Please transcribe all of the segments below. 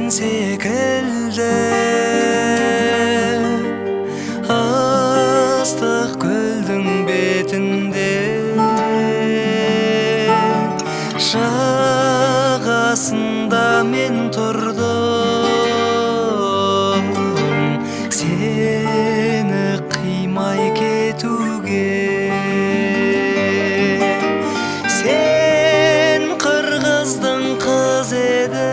секілді ыстық көлдің бетінде жағасында мен тұрдым сені қимай кетуге. Сен қырғыздың қыз едің,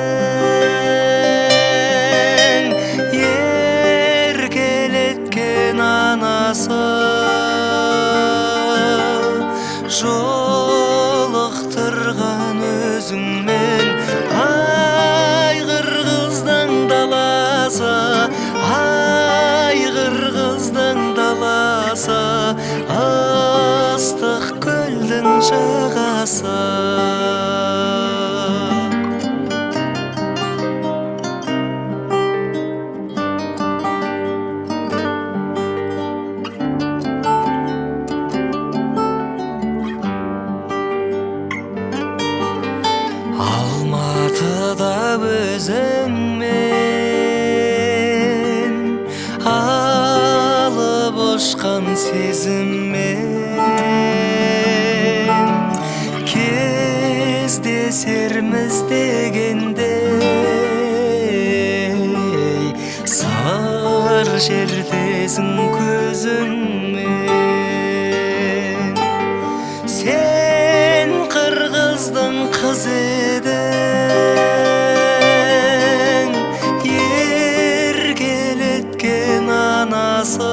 еркелеткен анасы жолықтырған өзіңмен. Ай қырғыздың даласы, ай қырғыздың даласы, ыстық көлдің жағасы. Алматыда өзіңмен алып ұшқан сезіммен кездесерміз дегенде сыр шертесің көзіңмен. Сен қырғыздың қыз едің, еркелеткен анасы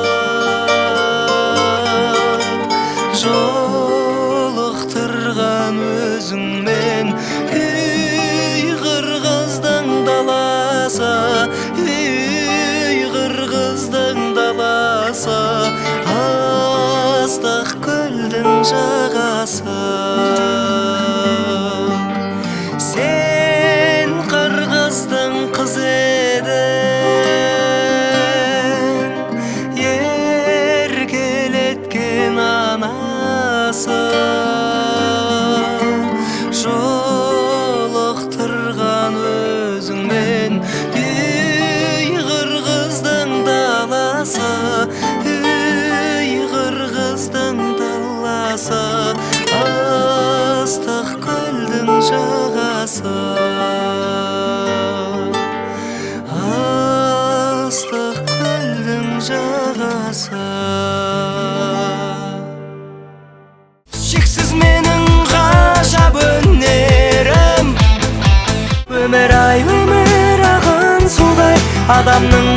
жолықтырған өзіңмен. Үй қырғыздың даласы, үй қырғыздың даласы, ыстық көлдің жағасы. Сен қырғыздың қыз едің, еркелеткен анасы жолықтырған өзіңмен. Үй қырғыздың даласы, үй қырғыздың даласы, ыстық көлдің жағасы. Ыстық көлдің жағасы. Шексіз менің ғажап өнерім, өмір ай өмір ағын судай адамның